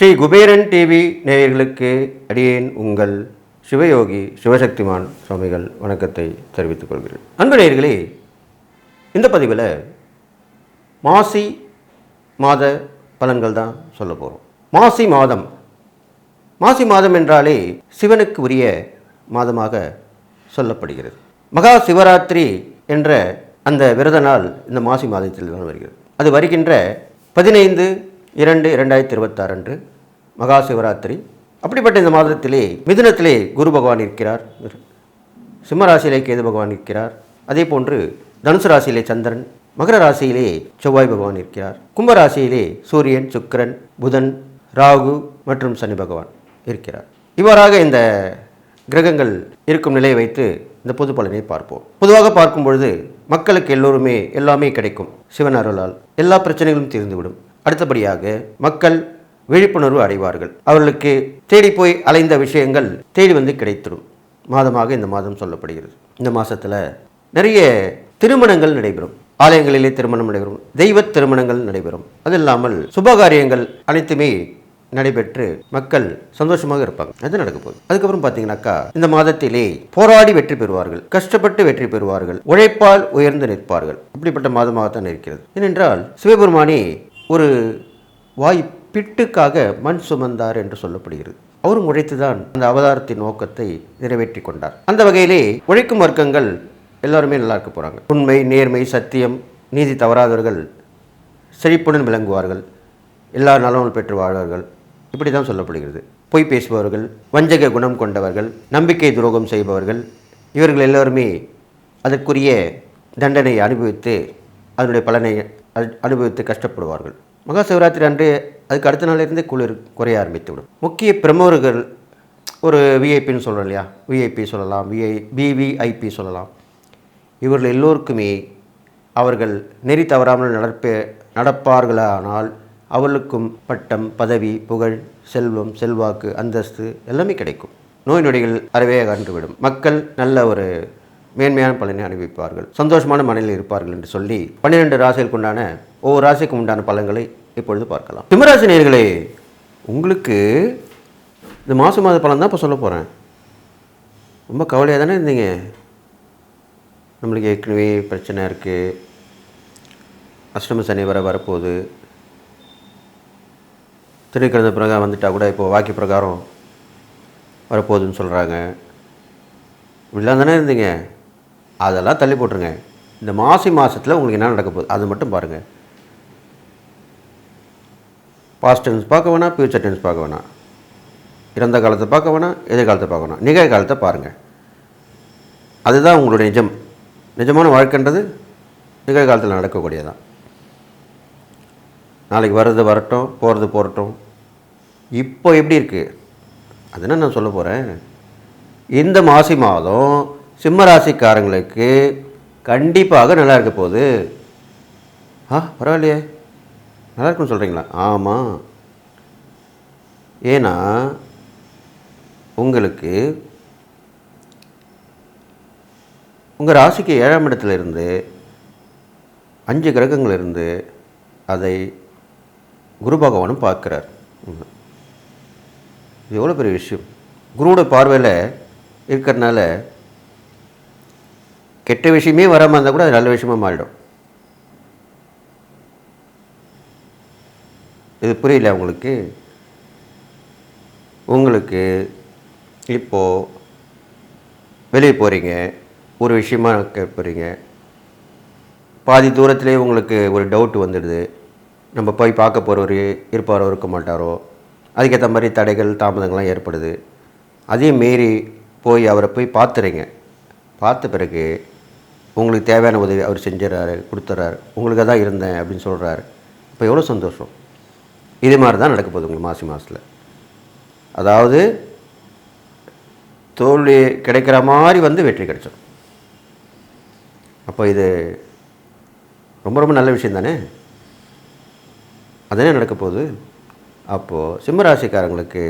Sri Kuberan TV நேயர்களுக்கு அடியேன் உங்கள் சிவயோகி சிவசக்திமான் சுவாமிகள் வணக்கத்தை தெரிவித்துக் கொள்கிறேன். அன்பு நேயர்களே, இந்த பதிவில் மாசி மாத பலன்கள் தான் சொல்ல போகிறோம். மாசி மாதம் என்றாலே சிவனுக்கு உரிய மாதமாக சொல்லப்படுகிறது. மகா சிவராத்திரி என்ற அந்த விரத நாள் இந்த மாசி மாதத்தில் தான் வருகிறது. அது வருகின்ற 15/2/2026 அன்று மகா சிவராத்திரி. அப்படிப்பட்ட இந்த மாதத்திலே மிதுனத்திலே குரு பகவான் இருக்கிறார், சிம்ம ராசியிலே கேது பகவான் இருக்கிறார், அதே போன்று தனுசு ராசியிலே சந்திரன், மகர ராசியிலே செவ்வாய் பகவான் இருக்கிறார், கும்ப ராசியிலே சூரியன், சுக்கிரன், புதன், ராகு மற்றும் சனி பகவான் இருக்கிறார். இவ்வாறாக இந்த கிரகங்கள் இருக்கும் நிலையை வைத்து இந்த பொது பலனை பார்ப்போம். பொதுவாக பார்க்கும் பொழுது மக்களுக்கு எல்லாமே கிடைக்கும். சிவன் அருளால் எல்லா பிரச்சனைகளும் தீர்ந்துவிடும். அடுத்தபடியாக மக்கள் விழிப்புணர்வு அடைவார்கள். அவர்களுக்கு தேடி போய் அலைந்த விஷயங்கள் தேடி வந்து கிடைத்திடும் மாதமாக இந்த மாதம் சொல்லப்படுகிறது. இந்த மாதத்தில் நிறைய திருமணங்கள் நடைபெறும். ஆலயங்களிலே திருமணம் நடைபெறும், தெய்வ திருமணங்கள் நடைபெறும். அது இல்லாமல் சுபகாரியங்கள் அனைத்துமே நடைபெற்று மக்கள் சந்தோஷமாக இருப்பாங்க. அது நடக்க போகுது. அதுக்கப்புறம் பார்த்தீங்கன்னாக்கா இந்த மாதத்திலே போராடி வெற்றி பெறுவார்கள், கஷ்டப்பட்டு வெற்றி பெறுவார்கள், உழைப்பால் உயர்ந்து நிற்பார்கள். அப்படிப்பட்ட மாதமாகத்தான் இருக்கிறது. ஏனென்றால் சிவபெருமானே ஒரு பிட்டுக்காக மண் சுமந்தார் என்று சொல்லப்படுகிறது. அவரும் உழைத்துதான் அந்த அவதாரத்தின் நோக்கத்தை நிறைவேற்றி கொண்டார். அந்த வகையிலே உழைக்கும் வர்க்கங்கள் எல்லாருமே நல்லா இருக்க போகிறாங்க. உண்மை, நேர்மை, சத்தியம், நீதி தவறாதவர்கள் செழிப்புடன் விளங்குவார்கள், எல்லா நலமும் பெற்று வாழ்வார்கள். இப்படி தான் சொல்லப்படுகிறது. பொய் பேசுபவர்கள், வஞ்சக குணம் கொண்டவர்கள், நம்பிக்கை துரோகம் செய்பவர்கள், இவர்கள் எல்லோருமே அதற்குரிய தண்டனை அனுபவித்து அதனுடைய பலனை அனுபவித்து கஷ்டப்படுவார்கள். மகா சிவராத்திரி அன்று அதுக்கு அடுத்த நாளிலிருந்து குளிர் குறைய ஆரம்பித்துவிடும். முக்கிய பிரமுகர்கள், ஒரு விஐபின்னு சொல்கிறோம் இல்லையா, விஐபி சொல்லலாம், விவிஐபி சொல்லலாம். இவர்கள் எல்லோருக்குமே அவர்கள் நெறி தவறாமல் நடப்பார்களானால் அவர்களுக்கும் பட்டம், பதவி, புகழ், செல்வம், செல்வாக்கு, அந்தஸ்து எல்லாமே கிடைக்கும். நோய் நொடிகள் அறவே அகன்றுவிடும். மக்கள் நல்ல ஒரு மேன்மையான பலனை அனுபவிப்பார்கள், சந்தோஷமான மனநிலையில் இருப்பார்கள் என்று சொல்லி 12 ராசிகளுக்கு உண்டான ஒவ்வொரு ராசிக்கும் உண்டான பலன்களை இப்பொழுது பார்க்கலாம். சிம்மராசி நேயர்களே, உங்களுக்கு இந்த மாத பலன் தான் இப்போ சொல்ல போகிறேன். ரொம்ப கவலையாக தானே இருந்தீங்க. நம்மளுக்கு ஏற்கனவே பிரச்சனை இருக்குது, அஷ்டம சனி வரப்போகுது, திருக்கிழந்த பிரகாரம் வந்துட்டால் கூட இப்போது வாக்கிய பிரகாரம் வரப்போகுதுன்னு சொல்கிறாங்க. இப்படிலாம் தானே இருந்தீங்க. அதெல்லாம் தள்ளி போட்டுருங்க. இந்த மாதத்தில் உங்களுக்கு என்ன நடக்க போகுது அது மட்டும் பாருங்கள். பாஸ்ட் டென்ஸ் பார்க்க வேணாம், ஃப்யூச்சர் டென்ஸ் பார்க்க வேணாம், இறந்த காலத்தை பார்க்க வேணாம், எதிர்காலத்தை பார்க்க வேணாம், நிகழ்காலத்தை பாருங்கள். அதுதான் உங்களுடைய நிஜமான வாழ்க்கைன்றது நிகழ்காலத்தில் நடக்கக்கூடியதான். நாளைக்கு வர்றது வரட்டும், போகிறது போகட்டும். இப்போ எப்படி இருக்குது அதுனா நான் சொல்ல போகிறேன். இந்த மாதம் சிம்ம ராசிக்காரங்களுக்கு கண்டிப்பாக நல்லா இருக்க போகுது. பரவாயில்லையே, நல்லா இருக்குன்னு சொல்கிறீங்களா? ஆமாம். ஏன்னா உங்களுக்கு உங்கள் ராசிக்கு 7ஆம் இடத்துல இருந்து 5 கிரகங்கள் இருந்து அதை குரு பகவானும் பார்க்குறார். இது எவ்வளோ பெரிய விஷயம். குருவோட பார்வையில் இருக்கிறதுனால கெட்ட விஷயமே வராமல் இருந்தால் கூட அது நல்ல விஷயமாக மாறிடும். இது புரியல உங்களுக்கு இப்போது வெளியே போகிறீங்க, ஒரு விஷயமா போகிறீங்க, பாதி தூரத்துலேயே உங்களுக்கு ஒரு டவுட் வந்துடுது. நம்ம போய் பார்க்க போகிறவர் இருப்பாரோ இருக்க மாட்டாரோ, அதுக்கேற்ற மாதிரி தடைகள் தாமதங்கள்லாம் ஏற்படுது. அதையும் மீறி போய் அவரை போய் பார்த்துறீங்க. பார்த்த பிறகு உங்களுக்கு தேவையான உதவி அவர் செஞ்சிடறாரு, கொடுத்துட்றாரு, உங்களுக்கு தான் இருந்தேன் அப்படின்னு சொல்கிறாரு. இப்போ எவ்வளோ சந்தோஷம். இது மாதிரி தான் நடக்க போகுது உங்களுக்கு மாதத்தில். அதாவது தோல்வி கிடைக்கிற மாதிரி வந்து வெற்றி கிடைச்சிடும். அப்போ இது ரொம்ப ரொம்ப நல்ல விஷயம் தானே. அதுனே நடக்க போகுது. அப்போது சிம்ம ராசிக்காரங்களுக்கு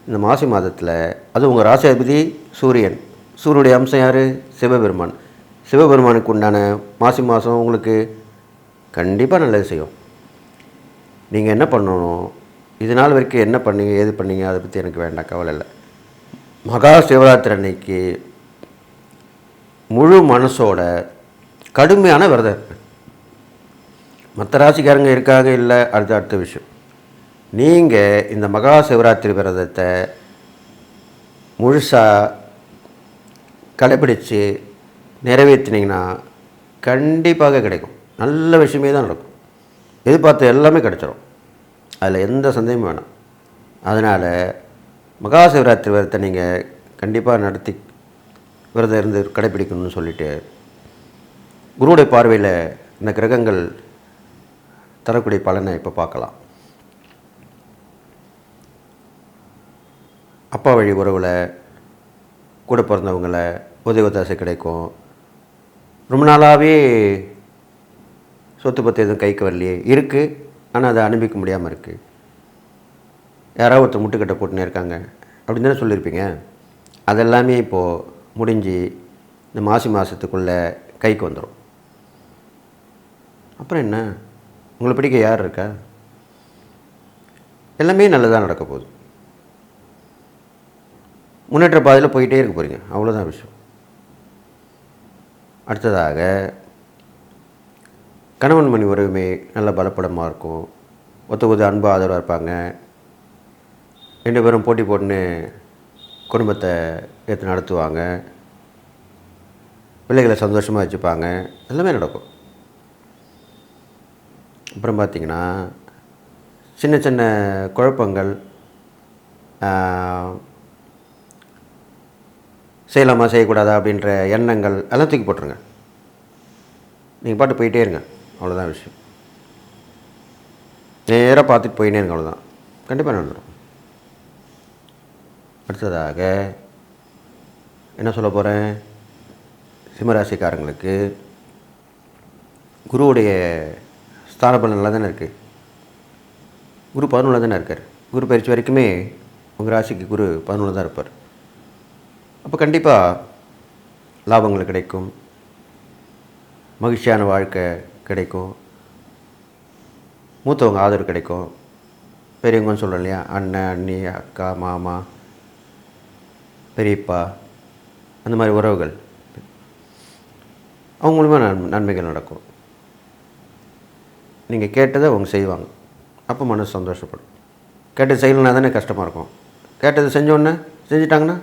இந்த மாதத்தில் அது உங்கள் ராசி அதிபதி சூரியன். சூரியனுடைய அம்சம் யார்? சிவபெருமான். சிவபெருமானுக்கு உண்டான மாசி மாதம் உங்களுக்கு கண்டிப்பாக நல்லது செய்யும். நீங்கள் என்ன பண்ணணும், இது நாள் வரைக்கும் என்ன பண்ணீங்க ஏது பண்ணீங்க அதை பற்றி எனக்கு வேண்டாம், கவலை இல்லை. மகா சிவராத்திரி அன்னைக்கு முழு மனசோட கடுமையான விரதம் இருக்குது. மற்ற ராசிக்காரங்க இருக்காங்க இல்லை, அடுத்த விஷயம். நீங்கள் இந்த மகா சிவராத்திரி விரதத்தை முழுசாக கடைப்பிடித்து நிறைவேற்றினீங்கன்னா கண்டிப்பாக கிடைக்கும். நல்ல விஷயமே தான் நடக்கும். எதிர்பார்த்த எல்லாமே கிடைச்சிடும். அதில் எந்த சந்தேகமும் வேணாம். அதனால் மகா சிவராத்திரி விரதத்தை நீங்கள் கண்டிப்பாக நடத்தி விரதம் இருந்து கடைப்பிடிக்கணும்னு சொல்லிவிட்டு, குருவுடைய பார்வையில் இந்த கிரகங்கள் தரக்கூடிய பலனை இப்போ பார்க்கலாம். அப்பா வழி உறவில் கூட பிறந்தவங்கள உதவி கிடைக்கும். ரொம்ப நாளாகவே சொத்து பற்றி எதுவும் கைக்கு வரலையே இருக்குது, ஆனால் அதை அனுபவிக்க முடியாமல் இருக்குது. யாராவது ஒருத்தர் முட்டுக்கட்டை போட்டுனே இருக்காங்க அப்படின்னு தானே சொல்லியிருப்பீங்க. அதெல்லாமே இப்போது முடிஞ்சு இந்த மாசி மாதத்துக்குள்ளே கைக்கு வந்துடும். அப்புறம் என்ன, உங்களை பிடிக்க யார் இருக்கா? எல்லாமே நல்லதாக நடக்க போகுது. முன்னேற்ற பாதையில் போயிட்டே இருக்க போகிறீங்க, அவ்வளோதான் விஷயம். அடுத்ததாக கணவன் மணி உறவுமே நல்ல பலப்படமாக இருக்கும். ஒத்த அன்பு ஆதரவாக இருப்பாங்க. 2 பேரும் போட்டி போட்டுன்னு குடும்பத்தை ஏற்று நடத்துவாங்க. பிள்ளைகளை சந்தோஷமாக வச்சுப்பாங்க. எல்லாமே நடக்கும். அப்புறம் பார்த்திங்கன்னா சின்ன சின்ன குழப்பங்கள், செய்யலாமா செய்யக்கூடாதா அப்படின்ற எண்ணங்கள் எல்லாம் தூக்கி போட்டுருங்க. நீங்கள் பாட்டு போயிட்டே இருங்க, அவ்வளோதான் விஷயம். நேராக பார்த்துட்டு போயினே இருங்க, அவ்வளோதான். கண்டிப்பாக நடந்துடும். அடுத்ததாக என்ன சொல்ல போகிறேன், சிம்மராசிக்காரங்களுக்கு குருவுடைய ஸ்தான பலன் நல்லா தானே இருக்குது. குரு 11 தானே இருக்கார். குரு பயிற்சி வரைக்குமே உங்கள் ராசிக்கு குரு 11 தான் இருப்பார். அப்போ கண்டிப்பாக லாபங்கள் கிடைக்கும், மகிழ்ச்சியான வாழ்க்கை கிடைக்கும், மூத்தவங்க ஆதரவு கிடைக்கும். பெரியவங்கன்னு சொல்கிறோம் இல்லையா, அண்ணன் அண்ணி அக்கா மாமா பெரியப்பா, அந்த மாதிரி உறவுகள், அவங்க மூலமாக நன்மைகள் நடக்கும். நீங்கள் கேட்டதை அவங்க செய்வாங்க. அப்போ மனசு சந்தோஷப்படும். கேட்டது செய்யலைன்னா தானே கஷ்டமாக இருக்கும். கேட்டது செஞ்சோன்னே செஞ்சிட்டாங்கன்னா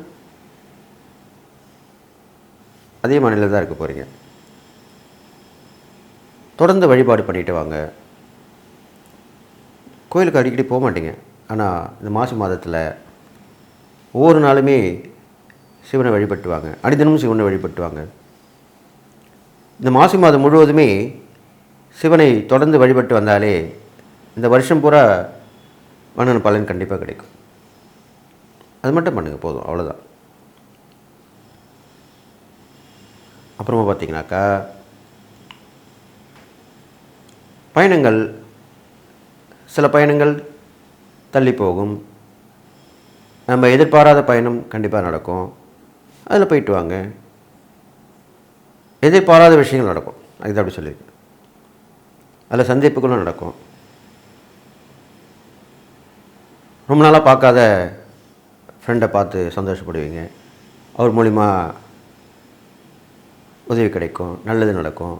அதே மனநிலையில் தான் இருக்க போகிறீங்க. தொடர்ந்து வழிபாடு பண்ணிட்டு வாங்க. கோயிலுக்கு அடிக்கடி போக மாட்டீங்க, ஆனால் இந்த மாசி மாதத்தில் ஒவ்வொரு நாளுமே சிவனை வழிபட்டுவாங்க. அடிதினமும் சிவனை வழிபட்டுவாங்க. இந்த மாசி மாதம் முழுவதுமே சிவனை தொடர்ந்து வழிபட்டு வந்தாலே இந்த வருஷம் பூரா மன்னன் பலன் கண்டிப்பாக கிடைக்கும். அது மட்டும் பண்ணுங்கள், போதும், அவ்வளோதான். அப்புறமா பார்த்திங்கனாக்கா பயணங்கள், சில பயணங்கள் தள்ளி போகும். நம்ம எதிர்பாராத பயணம் கண்டிப்பாக நடக்கும். அதில் போயிட்டு வாங்க. எதிர்பாராத விஷயங்கள் நடக்கும், அதுதான் அப்படி சொல்லியிருக்கேன். அதில் சந்திப்புகளும் நடக்கும். ரொம்ப நாளாக பார்க்காத ஃப்ரெண்டை பார்த்து சந்தோஷப்படுவீங்க. அவர் மூலிமா உதவி கிடைக்கும், நல்லது நடக்கும்.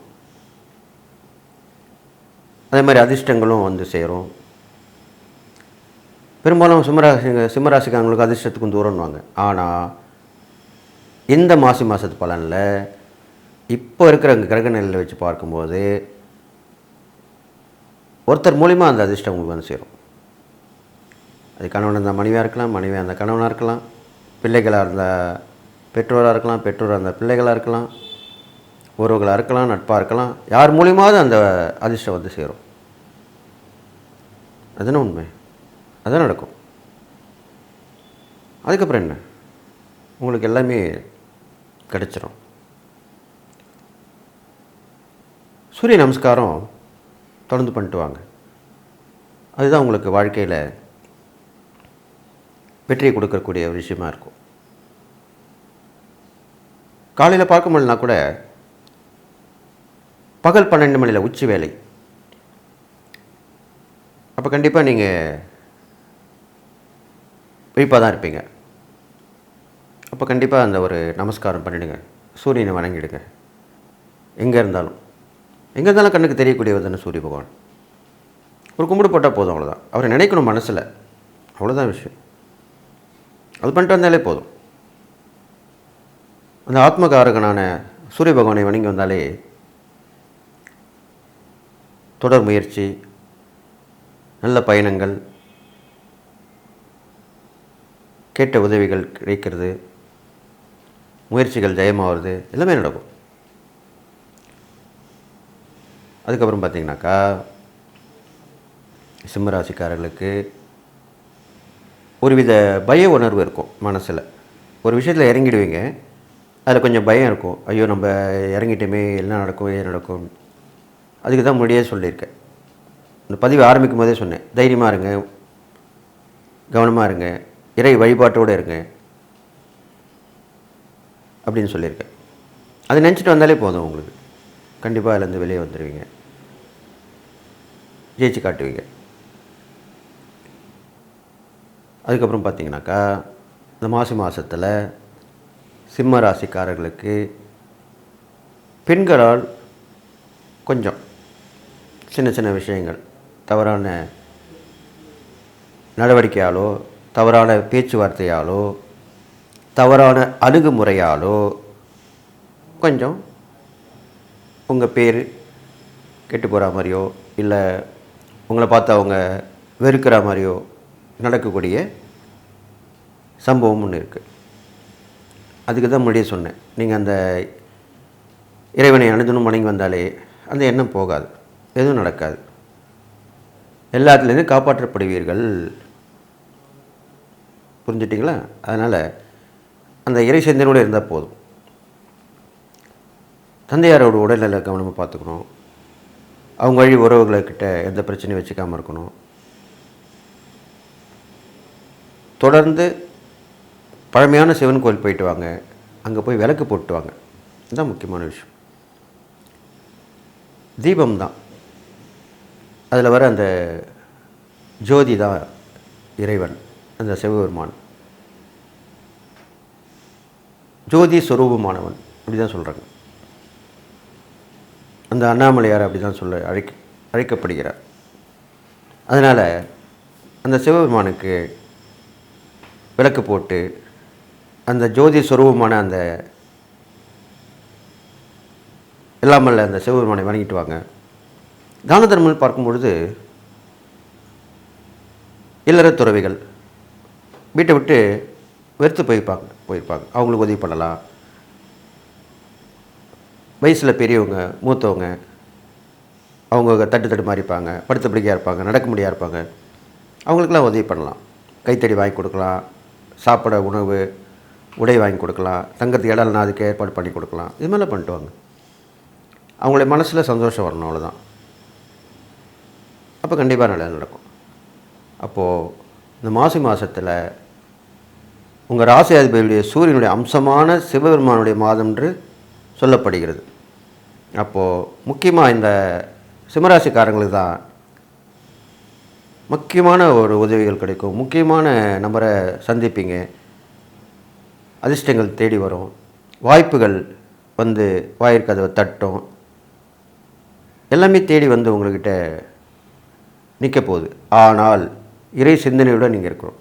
அதே மாதிரி அதிர்ஷ்டங்களும் வந்து சேரும். பெரும்பாலும் சிம்மராசிக்காரங்களுக்கு அதிர்ஷ்டத்துக்கும் தூரம்னுவாங்க. ஆனால் இந்த மாசி மாதத்து பலனில் இப்போ இருக்கிற கிரக நிலையில் வச்சு பார்க்கும்போது ஒருத்தர் மூலிமா அந்த அதிர்ஷ்டம் உங்களுக்கு வந்து சேரும். அது கணவன் இருந்தால் மனைவியாக இருக்கலாம், மனைவியாக இருந்தால் கணவனாக இருக்கலாம், பிள்ளைகளாக இருந்தால் பெற்றோராக இருக்கலாம், பெற்றோராக இருந்தால் பிள்ளைகளாக இருக்கலாம், உறவுகளாக இருக்கலாம், நட்பாக இருக்கலாம். யார் மூலியமாவது அந்த அதிர்ஷ்டம் வந்து சேரும். அதுதானே உண்மை, அதுதான் நடக்கும். அதுக்கப்புறம் என்ன, உங்களுக்கு எல்லாமே கிடைச்சிரும். சூரிய நமஸ்காரம் தொடர்ந்து பண்ணிட்டு வாங்க. அதுதான் உங்களுக்கு வாழ்க்கையில் வெற்றியை கொடுக்கக்கூடிய ஒரு விஷயமா இருக்கும். காலையில் பார்க்க முடியலனா கூட பகல் 12 மணியில் உச்சி வேலை. அப்போ கண்டிப்பாக நீங்கள் விழிப்பாக தான் இருப்பீங்க. அப்போ கண்டிப்பாக அந்த ஒரு நமஸ்காரம் பண்ணிவிடுங்க, சூரியனை வணங்கிடுங்க. எங்கே இருந்தாலும் கண்ணுக்கு தெரியக்கூடியவர் தானே சூரிய பகவான். ஒரு கும்பிடு போட்டால் போதும், அவ்வளோதான். அவரை நினைக்கணும் மனசில், அவ்வளோதான் விஷயம். அது பண்ணிட்டு வந்தாலே போதும். அந்த ஆத்மகாரகனான சூரிய பகவானை வணங்கி வந்தாலே தொடர் முயற்சி, நல்ல பயணங்கள், கேட்ட உதவிகள் கிடைக்கிறது, முயற்சிகள் ஜெயமாகிறது, எல்லாமே நடக்கும். அதுக்கப்புறம் பார்த்திங்கனாக்கா சிம்மராசிக்காரர்களுக்கு ஒருவித பய உணர்வு இருக்கும் மனசில். ஒரு விஷயத்தில் இறங்கிடுவீங்க, அதில் கொஞ்சம் பயம் இருக்கும். ஐயோ நம்ம இறங்கிட்டோமே, என்ன நடக்கும் ஏது நடக்கும். அதுக்கு தான் முன்னாடியே சொல்லியிருக்கேன். இந்த பதிவு ஆரம்பிக்கும் போதே சொன்னேன், தைரியமாக இருங்க, கவனமாக இருங்க, இறை வழிபாட்டோடு இருங்க அப்படின்னு சொல்லியிருக்கேன். அதை நினச்சிட்டு வந்தாலே போதும், உங்களுக்கு கண்டிப்பாக அதுலேருந்து வெளியே வந்துடுவீங்க, ஜெயிச்சு காட்டுவீங்க. அதுக்கப்புறம் பார்த்திங்கனாக்கா இந்த மாசி மாதத்தில் சிம்ம ராசிக்காரர்களுக்கு பெண்களால் கொஞ்சம் சின்ன சின்ன விஷயங்கள், தவறான நடவடிக்கையாலோ, தவறான பேச்சுவார்த்தையாலோ, தவறான அணுகுமுறையாலோ கொஞ்சம் உங்கள் பேர் கெட்டு போகிற மாதிரியோ, இல்லை உங்களை பார்த்து அவங்க வெறுக்கிற மாதிரியோ நடக்கக்கூடிய சம்பவம் ஒன்று இருக்குது. அதுக்கு தான் முன்னாடியே சொன்னேன், நீங்கள் அந்த இறைவனை அனுதினம் வணங்கி வந்தாலே அந்த எண்ணம் போகாது, எதுவும் நடக்காது, எல்லாத்துலேருந்து காப்பாற்றப்படுவீர்கள். புரிஞ்சுட்டிங்களா? அதனால் அந்த இறை சிந்தனையோடு இருந்தால் போதும். தந்தையாரோட உடல்நல கவனமாக பார்த்துக்கணும். அவங்க வழி உறவுகள்கிட்ட எந்த பிரச்சனையும் வச்சுக்காமல் இருக்கணும். தொடர்ந்து பழமையான சிவன் கோயில் போயிட்டு வாங்க, அங்கே போய் விளக்கு போட்டு வாங்க. இதுதான் முக்கியமான விஷயம். தீபம் தான், அதில் வர அந்த ஜோதி தான் இறைவன், அந்த சிவபெருமான் ஜோதி ஸ்வரூபமானவன் அப்படி தான் சொல்கிறாங்க. அந்த அண்ணாமலையார் அப்படி தான் அழைக்கப்படுகிறார். அதனால் அந்த சிவபெருமானுக்கு விளக்கு போட்டு அந்த ஜோதி ஸ்வரூபமான அந்த எல்லாமல்ல அந்த சிவபெருமானை வணங்கிட்டு வாங்க. தான தர்மங்கள் பார்க்கும் பொழுது இல்லற துறவிகள் வீட்டை விட்டு வெறுத்து போயிருப்பாங்க, அவங்களுக்கு உதவி பண்ணலாம். வயசில் பெரியவங்க, மூத்தவங்க, அவங்க தட்டு மாறிப்பாங்க, படுத்த பிடிக்கையாக இருப்பாங்க, நடக்க முடியாது இருப்பாங்க, அவங்களுக்கெல்லாம் உதவி பண்ணலாம். கைத்தடி வாங்கி கொடுக்கலாம், சாப்பிட உணவு உடை வாங்கி கொடுக்கலாம், தங்கறதுக்கு இடம்னா அதுக்கு ஏற்பாடு பண்ணி கொடுக்கலாம். இது மாதிரிலாம் பண்ணிட்டு வாங்க. அவங்களுடைய மனசில் சந்தோஷம் வரணும், அவ்வளோதான். அப்போ கண்டிப்பாக நல்லா நடக்கும். அப்போது இந்த மாசி மாதத்தில் உங்கள் ராசி அதிபதியுடைய சூரியனுடைய அம்சமான சிவபெருமானுடைய மாதம் என்று சொல்லப்படுகிறது. அப்போது முக்கியமாக இந்த சிம்மராசிக்காரங்களுக்கு தான் முக்கியமான ஒரு உதவிகள் கிடைக்கும், முக்கியமான நபரை சந்திப்பீங்க, அதிர்ஷ்டங்கள் தேடி வரும், வாய்ப்புகள் வந்து வாயிற்கதவை தட்டும், எல்லாமே தேடி வந்து உங்கள்கிட்ட நிற்க போகுது. ஆனால் இறை சிந்தனையுடன் நீங்கள் இருக்கிறோம்.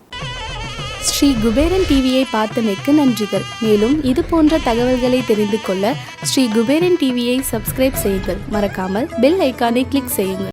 ஸ்ரீ குபேரன் டிவியை பார்த்தமைக்கு நன்றிகள். மேலும் இது போன்ற தகவல்களை தெரிந்து கொள்ள ஸ்ரீ குபேரன் டிவியை சப்ஸ்கிரைப் செய்யுங்கள். மறக்காமல் பெல் ஐக்கானை கிளிக் செய்யுங்கள்.